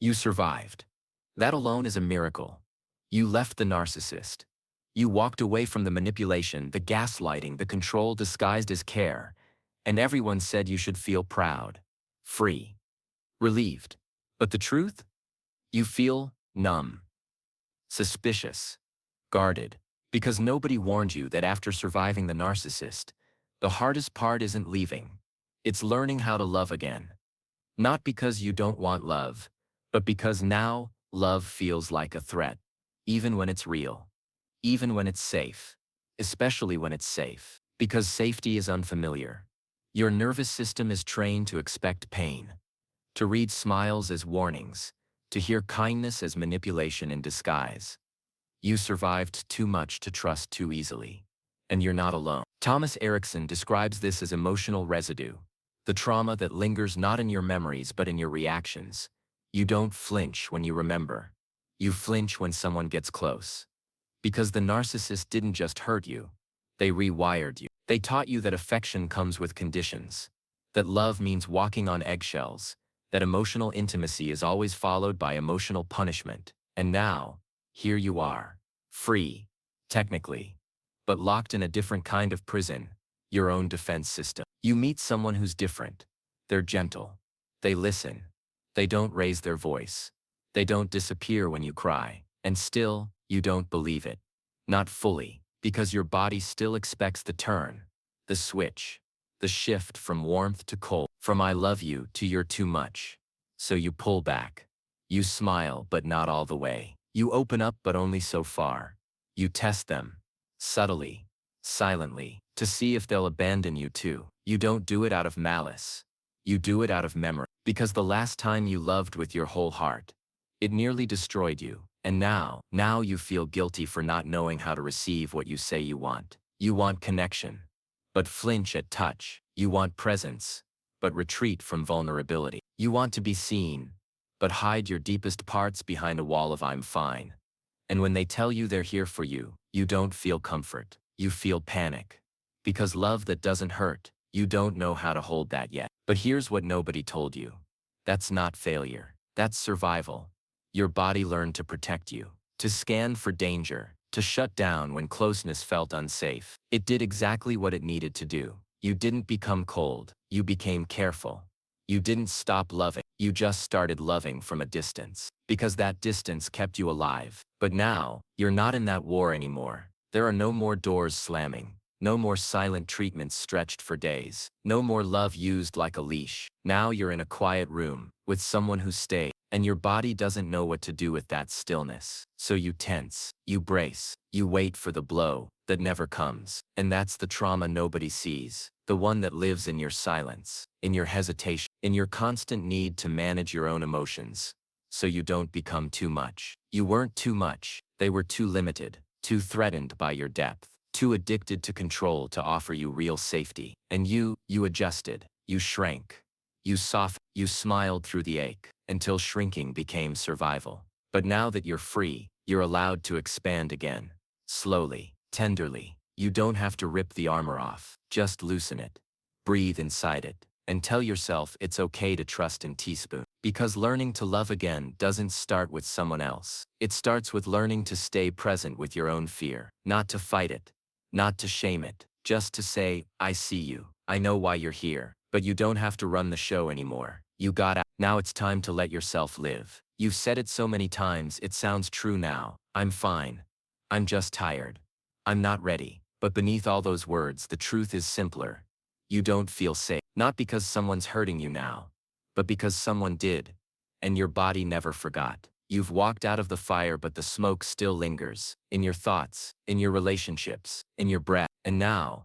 You survived. That alone is a miracle. You left the narcissist. You walked away from the manipulation, the gaslighting, the control disguised as care, and everyone said you should feel proud, free, relieved. But the truth? You feel numb, suspicious, guarded, because nobody warned you that after surviving the narcissist, the hardest part isn't leaving. It's learning how to love again. Not because you don't want love, but because now love feels like a threat, even when it's real, even when it's safe, especially when it's safe, because safety is unfamiliar. Your nervous system is trained to expect pain, to read smiles as warnings, to hear kindness as manipulation in disguise. You survived too much to trust too easily. And you're not alone. Thomas Erikson describes this as emotional residue, the trauma that lingers not in your memories but in your reactions. You don't flinch when you remember. You flinch when someone gets close. Because the narcissist didn't just hurt you, they rewired you. They taught you that affection comes with conditions, that love means walking on eggshells, that emotional intimacy is always followed by emotional punishment. And now, here you are, free, technically, but locked in a different kind of prison, your own defense system. You meet someone who's different. They're gentle. They listen. They don't raise their voice. They don't disappear when you cry. And still, you don't believe it. Not fully, because your body still expects the turn, the switch, the shift from warmth to cold, from I love you to you're too much. So you pull back. You smile, but not all the way. You open up, but only so far. You test them, subtly, silently, to see if they'll abandon you too. You don't do it out of malice. You do it out of memory. Because the last time you loved with your whole heart, it nearly destroyed you. And now you feel guilty for not knowing how to receive what you say you want. You want connection, but flinch at touch. You want presence, but retreat from vulnerability. You want to be seen, but hide your deepest parts behind a wall of I'm fine. And when they tell you they're here for you, you don't feel comfort. You feel panic. Because love that doesn't hurt, you don't know how to hold that yet. But here's what nobody told you. That's not failure. That's survival. Your body learned to protect you, to scan for danger, to shut down when closeness felt unsafe. It did exactly what it needed to do. You didn't become cold. You became careful. You didn't stop loving. You just started loving from a distance. Because that distance kept you alive. But now, you're not in that war anymore. There are no more doors slamming. No more silent treatments stretched for days. No more love used like a leash. Now you're in a quiet room, with someone who stayed. And your body doesn't know what to do with that stillness. So you tense, you brace, you wait for the blow that never comes. And that's the trauma nobody sees. The one that lives in your silence, in your hesitation, in your constant need to manage your own emotions. So you don't become too much. You weren't too much. They were too limited, too threatened by your depth, too addicted to control to offer you real safety. And you adjusted, you shrank, you softened, you smiled through the ache, until shrinking became survival. But now that you're free, you're allowed to expand again. Slowly, tenderly. You don't have to rip the armor off. Just loosen it. Breathe inside it. And tell yourself it's okay to trust in teaspoon. Because learning to love again doesn't start with someone else. It starts with learning to stay present with your own fear. Not to fight it. Not to shame it. Just to say, I see you. I know why you're here. But you don't have to run the show anymore. You got out. Now it's time to let yourself live. You've said it so many times it sounds true now. I'm fine. I'm just tired. I'm not ready. But beneath all those words, the truth is simpler. You don't feel safe. Not because someone's hurting you now, but because someone did. And your body never forgot. You've walked out of the fire, but the smoke still lingers. In your thoughts, in your relationships, in your breath. And now,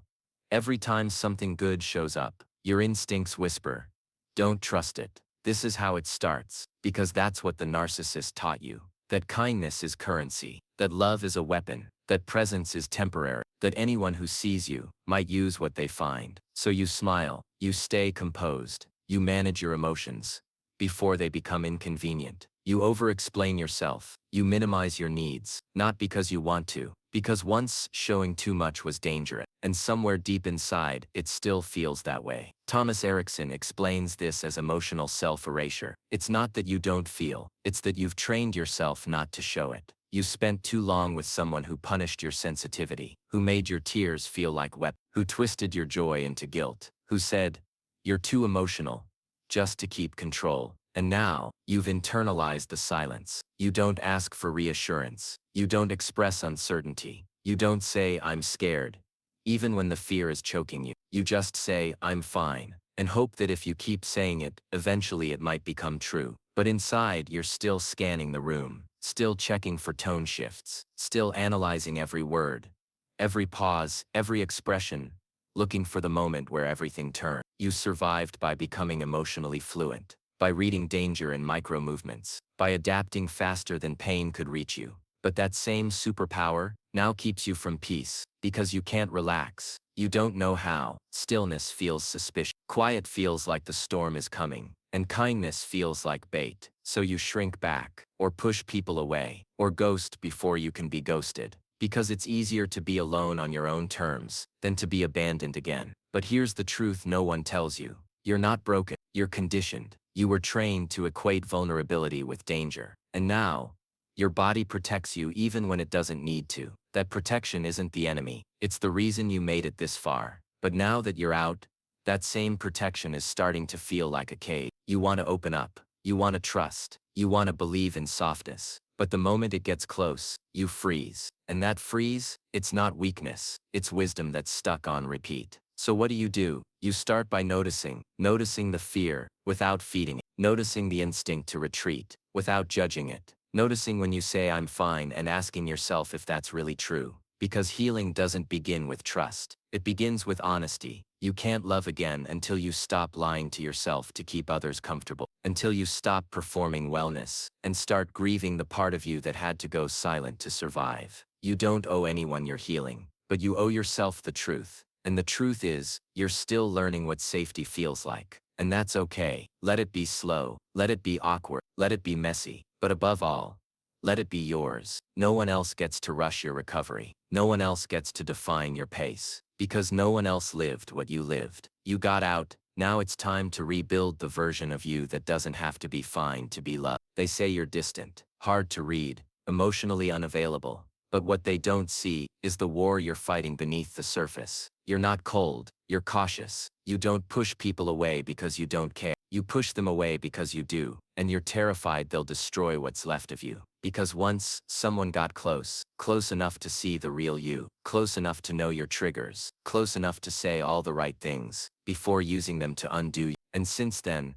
every time something good shows up, your instincts whisper, don't trust it. This is how it starts. Because that's what the narcissist taught you. That kindness is currency. That love is a weapon. That presence is temporary. That anyone who sees you might use what they find. So you smile, you stay composed, you manage your emotions before they become inconvenient. You over-explain yourself, you minimize your needs, not because you want to, Because once showing too much was dangerous, and somewhere deep inside, it still feels that way. Thomas Erikson explains this as emotional self-erasure. It's not that you don't feel, it's that you've trained yourself not to show it. You spent too long with someone who punished your sensitivity, who made your tears feel like weapons, who twisted your joy into guilt, who said, "You're too emotional," just to keep control. And now, you've internalized the silence. You don't ask for reassurance. You don't express uncertainty. You don't say, "I'm scared," even when the fear is choking you. You just say, "I'm fine," and hope that if you keep saying it, eventually it might become true. But inside, you're still scanning the room, still checking for tone shifts, still analyzing every word, every pause, every expression, looking for the moment where everything turned. You survived by becoming emotionally fluent, by reading danger in micro-movements, by adapting faster than pain could reach you. But that same superpower now keeps you from peace, because you can't relax. You don't know how. Stillness feels suspicious. Quiet feels like the storm is coming, and kindness feels like bait. So you shrink back, or push people away, or ghost before you can be ghosted. Because it's easier to be alone on your own terms than to be abandoned again. But here's the truth no one tells you. You're not broken. You're conditioned. You were trained to equate vulnerability with danger. And now, your body protects you even when it doesn't need to. That protection isn't the enemy. It's the reason you made it this far. But now that you're out, that same protection is starting to feel like a cage. You want to open up. You want to trust. You want to believe in softness. But the moment it gets close, you freeze. And that freeze, it's not weakness. It's wisdom that's stuck on repeat. So what do? You start by noticing the fear without feeding it, noticing the instinct to retreat without judging it, noticing when you say "I'm fine" and asking yourself if that's really true. Because healing doesn't begin with trust. It begins with honesty. You can't love again until you stop lying to yourself to keep others comfortable, until you stop performing wellness and start grieving the part of you that had to go silent to survive. You don't owe anyone your healing, but you owe yourself the truth. And the truth is, you're still learning what safety feels like. And that's okay. Let it be slow. Let it be awkward. Let it be messy. But above all, let it be yours. No one else gets to rush your recovery. No one else gets to define your pace. Because no one else lived what you lived. You got out. Now it's time to rebuild the version of you that doesn't have to be fine to be loved. They say you're distant, hard to read, emotionally unavailable. But what they don't see is the war you're fighting beneath the surface. You're not cold, you're cautious. You don't push people away because you don't care. You push them away because you do, and you're terrified they'll destroy what's left of you. Because once someone got close enough to see the real you, close enough to know your triggers, close enough to say all the right things, before using them to undo you. And since then,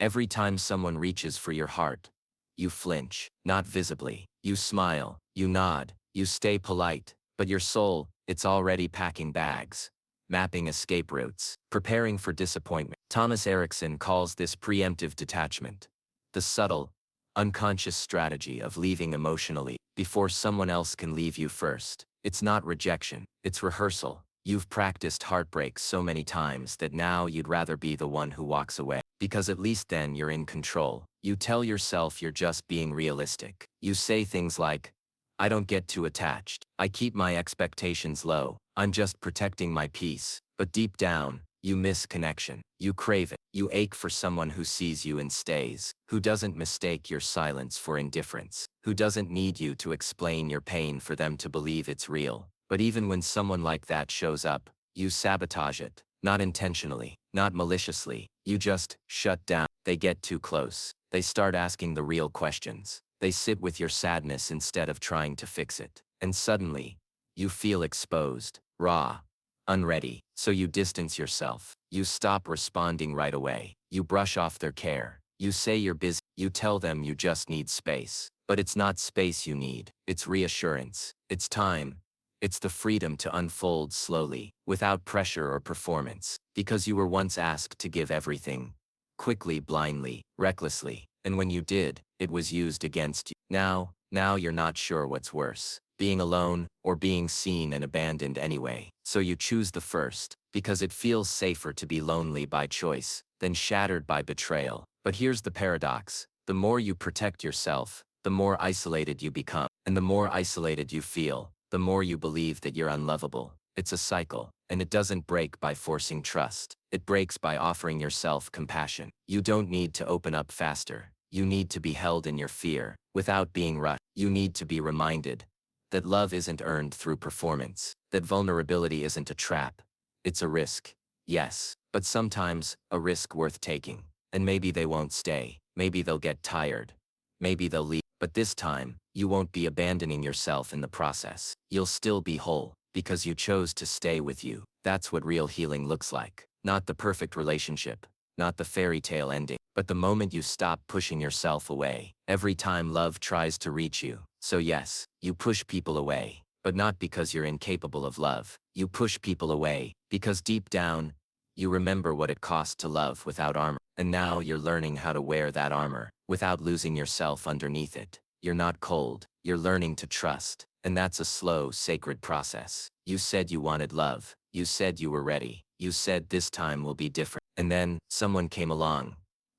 every time someone reaches for your heart, you flinch, not visibly. You smile, you nod, you stay polite, but your soul, it's already packing bags, mapping escape routes, preparing for disappointment. Thomas Erikson calls this preemptive detachment, the subtle, unconscious strategy of leaving emotionally before someone else can leave you first. It's not rejection, it's rehearsal. You've practiced heartbreak so many times that now you'd rather be the one who walks away. Because at least then you're in control. You tell yourself you're just being realistic. You say things like, "I don't get too attached. I keep my expectations low. I'm just protecting my peace." But deep down, you miss connection. You crave it. You ache for someone who sees you and stays, who doesn't mistake your silence for indifference, who doesn't need you to explain your pain for them to believe it's real. But even when someone like that shows up, you sabotage it. Not intentionally, not maliciously. You just shut down. They get too close. They start asking the real questions. They sit with your sadness instead of trying to fix it. And suddenly, you feel exposed, raw, unready. So you distance yourself. You stop responding right away. You brush off their care. You say you're busy. You tell them you just need space. But it's not space you need. It's reassurance. It's time. It's the freedom to unfold slowly, without pressure or performance. Because you were once asked to give everything. Quickly, blindly, recklessly. And when you did, it was used against you. Now you're not sure what's worse, being alone or being seen and abandoned anyway. So you choose the first, because it feels safer to be lonely by choice than shattered by betrayal. But here's the paradox. The more you protect yourself, the more isolated you become. And the more isolated you feel, the more you believe that you're unlovable. It's a cycle, and it doesn't break by forcing trust. It breaks by offering yourself compassion. You don't need to open up faster. You need to be held in your fear, without being rushed. You need to be reminded that love isn't earned through performance, that vulnerability isn't a trap. It's a risk, yes, but sometimes a risk worth taking. And maybe they won't stay, maybe they'll get tired, maybe they'll leave. But this time, you won't be abandoning yourself in the process. You'll still be whole, because you chose to stay with you. That's what real healing looks like. Not the perfect relationship, not the fairy tale ending, but the moment you stop pushing yourself away every time love tries to reach you. So yes, you push people away, but not because you're incapable of love. You push people away because deep down, you remember what it cost to love without armor. And now you're learning how to wear that armor without losing yourself underneath it. You're not cold, you're learning to trust. And that's a slow, sacred process. You said you wanted love. You said you were ready. You said this time will be different. And then, someone came along.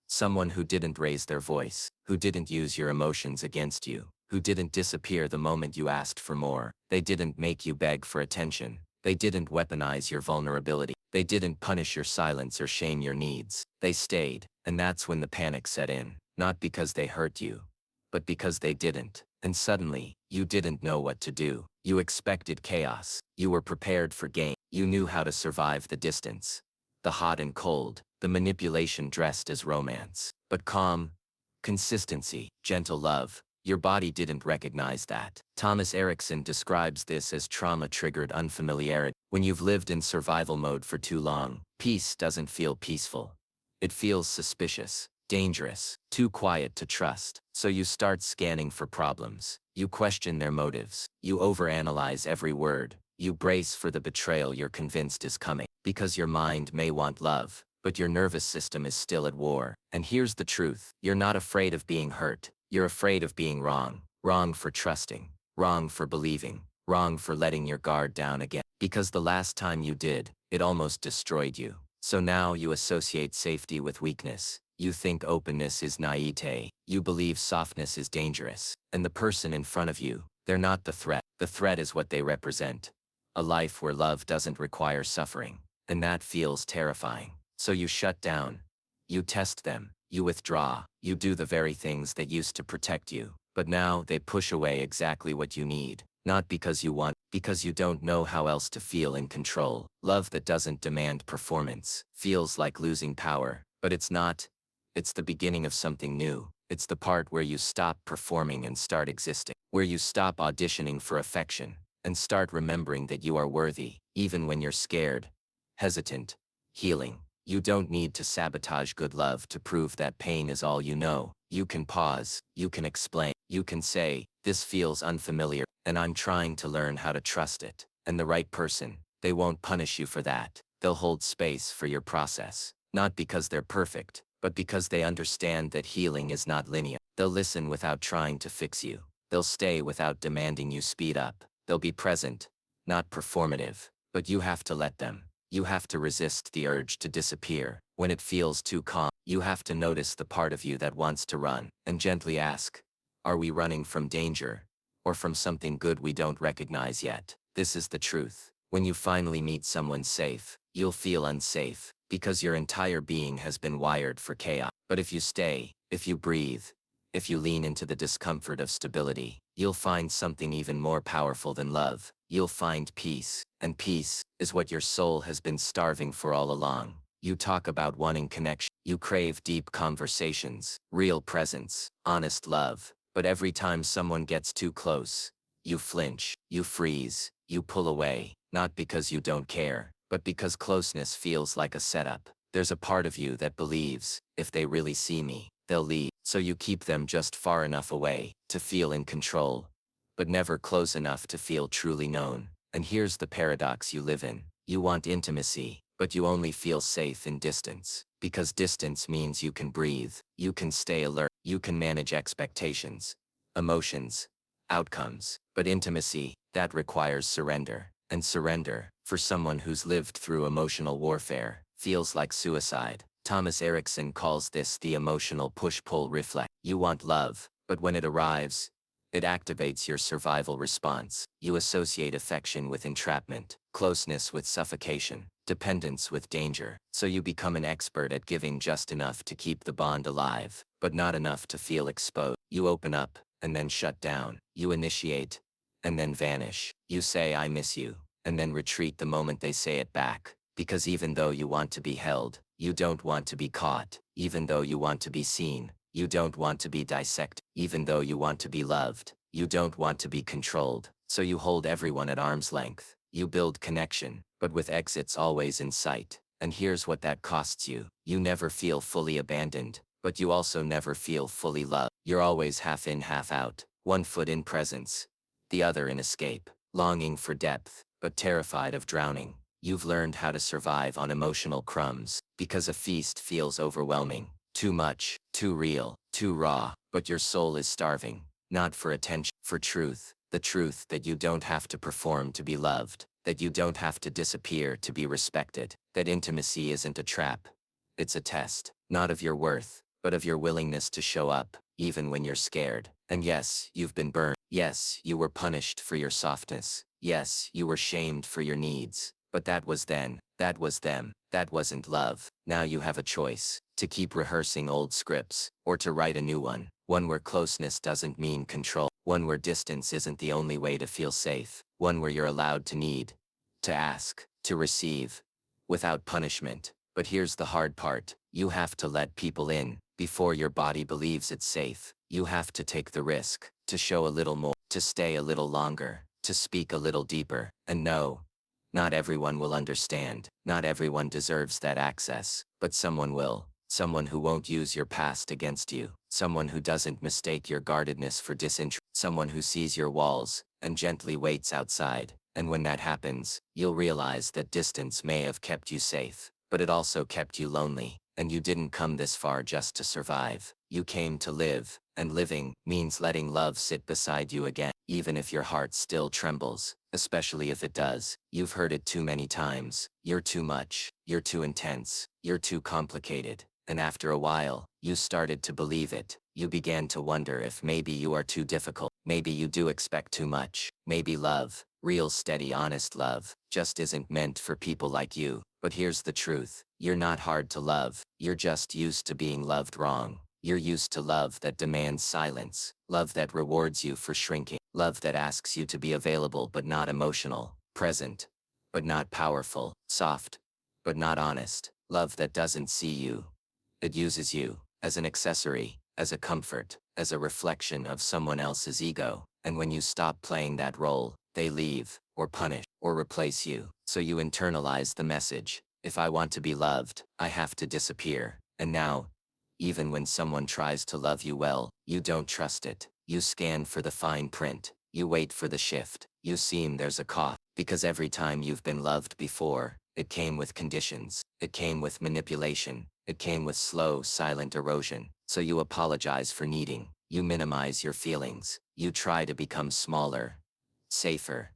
Someone who didn't raise their voice, who didn't use your emotions against you, who didn't disappear the moment you asked for more. They didn't make you beg for attention. They didn't weaponize your vulnerability. They didn't punish your silence or shame your needs. They stayed, and that's when the panic set in. Not because they hurt you, but because they didn't. And suddenly, you didn't know what to do. You expected chaos. You were prepared for game. You knew how to survive the distance, the hot and cold, the manipulation dressed as romance. But calm, consistency, gentle love, your body didn't recognize that. Thomas Erikson describes this as trauma-triggered unfamiliarity. When you've lived in survival mode for too long, peace doesn't feel peaceful. It feels suspicious, dangerous, too quiet to trust. So you start scanning for problems. You question their motives. You overanalyze every word. You brace for the betrayal you're convinced is coming. Because your mind may want love, but your nervous system is still at war. And here's the truth. You're not afraid of being hurt. You're afraid of being wrong. Wrong for trusting. Wrong for believing. Wrong for letting your guard down again. Because the last time you did, it almost destroyed you. So now you associate safety with weakness. You think openness is naivete. You believe softness is dangerous. And the person in front of you, they're not the threat. The threat is what they represent. A life where love doesn't require suffering. And that feels terrifying. So you shut down. You test them. You withdraw. You do the very things that used to protect you. But now they push away exactly what you need. Not because you want, because you don't know how else to feel in control. Love that doesn't demand performance feels like losing power. But it's not. It's the beginning of something new. It's the part where you stop performing and start existing. Where you stop auditioning for affection and start remembering that you are worthy, even when you're scared, hesitant, healing. You don't need to sabotage good love to prove that pain is all you know. You can pause, you can explain, you can say, this feels unfamiliar, and I'm trying to learn how to trust it. And the right person, they won't punish you for that. They'll hold space for your process. Not because they're perfect, but because they understand that healing is not linear. They'll listen without trying to fix you. They'll stay without demanding you speed up. They'll be present, not performative, but you have to let them. You have to resist the urge to disappear. When it feels too calm, you have to notice the part of you that wants to run, and gently ask, are we running from danger, or from something good we don't recognize yet? This is the truth. When you finally meet someone safe, you'll feel unsafe, because your entire being has been wired for chaos. But if you stay, if you breathe, if you lean into the discomfort of stability, you'll find something even more powerful than love. You'll find peace, and peace is what your soul has been starving for all along. You talk about wanting connection. You crave deep conversations, real presence, honest love. But every time someone gets too close, you flinch, you freeze, you pull away, not because you don't care, but because closeness feels like a setup. There's a part of you that believes, if they really see me, they'll leave. So you keep them just far enough away to feel in control, but never close enough to feel truly known. And here's the paradox you live in. You want intimacy, but you only feel safe in distance. Because distance means you can breathe, you can stay alert, you can manage expectations, emotions, outcomes. But intimacy, that requires surrender. And surrender, for someone who's lived through emotional warfare, feels like suicide. Thomas Erikson calls this the emotional push-pull reflex. You want love, but when it arrives, It activates your survival response. You associate affection with entrapment, closeness with suffocation, dependence with danger. So you become an expert at giving just enough to keep the bond alive, but not enough to feel exposed. You open up, and then shut down. You initiate, and then vanish. You say I miss you, and then retreat the moment they say it back. Because even though you want to be held, you don't want to be caught. Even though you want to be seen, you don't want to be dissected. Even though you want to be loved, you don't want to be controlled. So you hold everyone at arm's length. You build connection, but with exits always in sight. And here's what that costs you. You never feel fully abandoned, but you also never feel fully loved. You're always half in, half out. One foot in presence, the other in escape. Longing for depth, but terrified of drowning. You've learned how to survive on emotional crumbs, because a feast feels overwhelming. Too much, too real, too raw, but your soul is starving. Not for attention, for truth. The truth that you don't have to perform to be loved, that you don't have to disappear to be respected, that intimacy isn't a trap. It's a test, not of your worth, but of your willingness to show up, even when you're scared. And yes, you've been burned. Yes, you were punished for your softness. Yes, you were shamed for your needs. But that was then, that was them, that wasn't love. Now you have a choice, to keep rehearsing old scripts, or to write a new one. One where closeness doesn't mean control. One where distance isn't the only way to feel safe. One where you're allowed to need, to ask, to receive, without punishment. But here's the hard part. You have to let people in, before your body believes it's safe. You have to take the risk, to show a little more, to stay a little longer, to speak a little deeper. And no, not everyone will understand. Not everyone deserves that access. But someone will. Someone who won't use your past against you. Someone who doesn't mistake your guardedness for disinterest. Someone who sees your walls, and gently waits outside. And when that happens, you'll realize that distance may have kept you safe, but it also kept you lonely. And you didn't come this far just to survive. You came to live, and living means letting love sit beside you again, even if your heart still trembles, especially if it does. You've heard it too many times. You're too much, you're too intense, you're too complicated. And after a while, you started to believe it. You began to wonder if maybe you are too difficult. Maybe you do expect too much. Maybe love, real steady honest love, just isn't meant for people like you. But here's the truth. You're not hard to love. You're just used to being loved wrong. You're used to love that demands silence. Love that rewards you for shrinking. Love that asks you to be available but not emotional. Present, but not powerful. Soft, but not honest. Love that doesn't see you. It uses you, as an accessory, as a comfort, as a reflection of someone else's ego. And when you stop playing that role, they leave, or punish, or replace you. So you internalize the message. If I want to be loved, I have to disappear. And now, even when someone tries to love you well, you don't trust it. You scan for the fine print. You wait for the shift. You seem there's a cost. Because every time you've been loved before, it came with conditions. It came with manipulation. It came with slow, silent erosion. So you apologize for needing. You minimize your feelings. You try to become smaller, safer,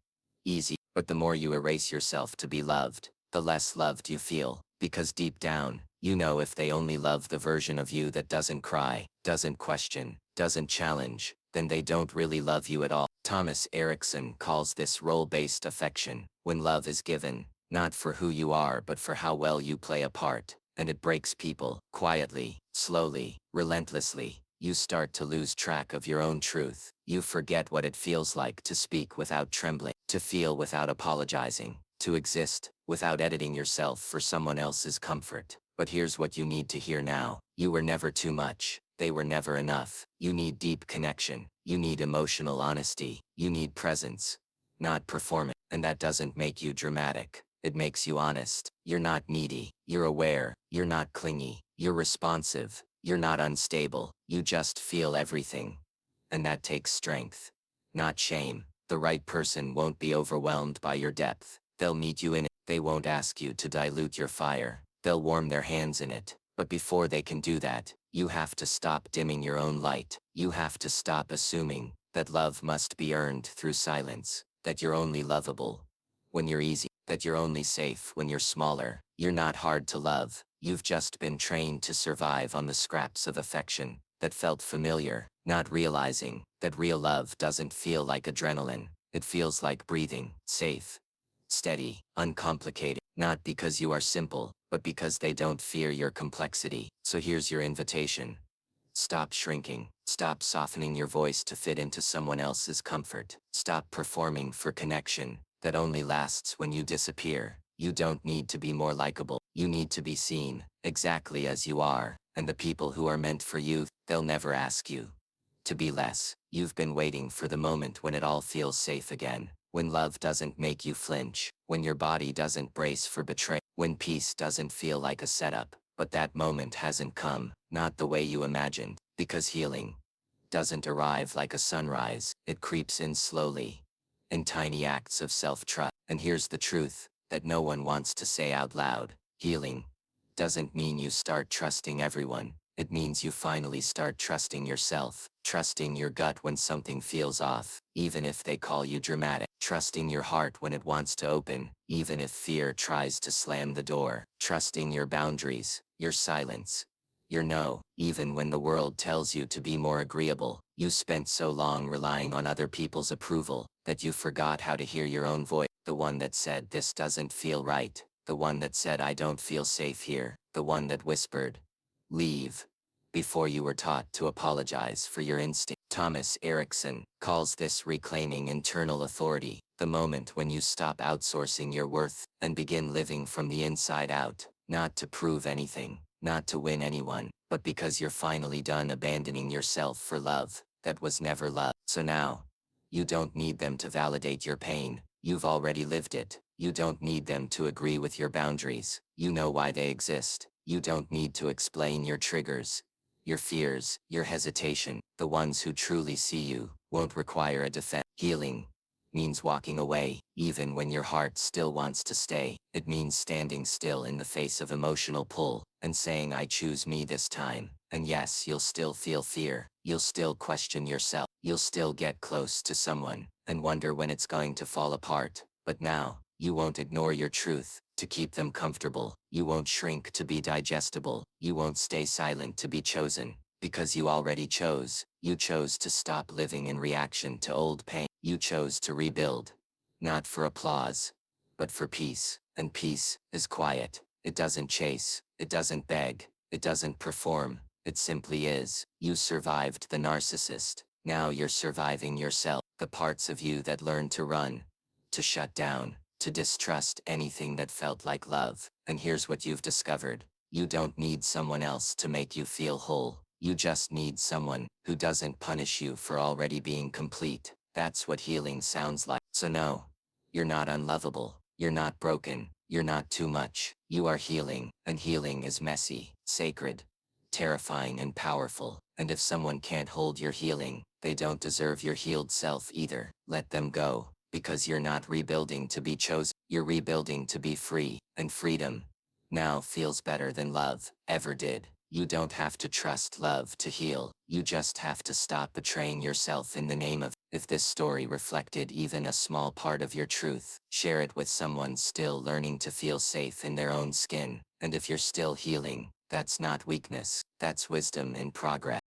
easy. But the more you erase yourself to be loved, the less loved you feel. Because deep down, you know if they only love the version of you that doesn't cry, doesn't question, doesn't challenge, then they don't really love you at all. Thomas Erikson calls this role-based affection, when love is given, not for who you are but for how well you play a part. And it breaks people. Quietly, slowly, relentlessly. You start to lose track of your own truth. You forget what it feels like to speak without trembling, to feel without apologizing, to exist without editing yourself for someone else's comfort. But here's what you need to hear now. You were never too much. They were never enough. You need deep connection. You need emotional honesty. You need presence, not performance. And that doesn't make you dramatic. It makes you honest. You're not needy. You're aware. You're not clingy. You're responsive. You're not unstable. You just feel everything. And that takes strength, not shame. The right person won't be overwhelmed by your depth. They'll meet you in it. They won't ask you to dilute your fire. They'll warm their hands in it. But before they can do that, you have to stop dimming your own light. You have to stop assuming that love must be earned through silence, that you're only lovable when you're easy, that you're only safe when you're smaller. You're not hard to love. You've just been trained to survive on the scraps of affection that felt familiar, not realizing that real love doesn't feel like adrenaline. It feels like breathing, safe, steady, uncomplicated, not because you are simple, but because they don't fear your complexity. So here's your invitation. Stop shrinking. Stop softening your voice to fit into someone else's comfort. Stop performing for connection that only lasts when you disappear. You don't need to be more likable. You need to be seen, exactly as you are. And the people who are meant for you, they'll never ask you to be less. You've been waiting for the moment when it all feels safe again. When love doesn't make you flinch. When your body doesn't brace for betrayal. When peace doesn't feel like a setup. But that moment hasn't come, not the way you imagined, because healing doesn't arrive like a sunrise. It creeps in slowly, in tiny acts of self-trust. And here's the truth that no one wants to say out loud. Healing doesn't mean you start trusting everyone. It means you finally start trusting yourself, trusting your gut when something feels off, even if they call you dramatic, trusting your heart when it wants to open, even if fear tries to slam the door, trusting your boundaries, your silence, your no, even when the world tells you to be more agreeable. You spent so long relying on other people's approval that you forgot how to hear your own voice, the one that said this doesn't feel right, the one that said I don't feel safe here, the one that whispered, leave, before you were taught to apologize for your instinct. Thomas Erikson calls this reclaiming internal authority, the moment when you stop outsourcing your worth and begin living from the inside out, not to prove anything, not to win anyone, but because you're finally done abandoning yourself for love that was never love. So now, you don't need them to validate your pain. You've already lived it. You don't need them to agree with your boundaries. You know why they exist. You don't need to explain your triggers, your fears, your hesitation. The ones who truly see you won't require a defense. Healing means walking away, even when your heart still wants to stay. It means standing still in the face of emotional pull and saying I choose me this time. And yes, you'll still feel fear. You'll still question yourself. You'll still get close to someone and wonder when it's going to fall apart. But now, you won't ignore your truth to keep them comfortable. You won't shrink to be digestible. You won't stay silent to be chosen. Because you already chose. You chose to stop living in reaction to old pain. You chose to rebuild. Not for applause, but for peace. And peace is quiet. It doesn't chase. It doesn't beg. It doesn't perform. It simply is. You survived the narcissist. Now you're surviving yourself. The parts of you that learned to run, to shut down, to distrust anything that felt like love. And here's what you've discovered. You don't need someone else to make you feel whole. You just need someone who doesn't punish you for already being complete. That's what healing sounds like. So no, you're not unlovable. You're not broken. You're not too much. You are healing, and healing is messy, sacred, terrifying and powerful. And if someone can't hold your healing, they don't deserve your healed self either. Let them go, because you're not rebuilding to be chosen. You're rebuilding to be free, and freedom now feels better than love ever did. You don't have to trust love to heal. You just have to stop betraying yourself in the name of. If this story reflected even a small part of your truth, share it with someone still learning to feel safe in their own skin. And if you're still healing, that's not weakness, that's wisdom in progress.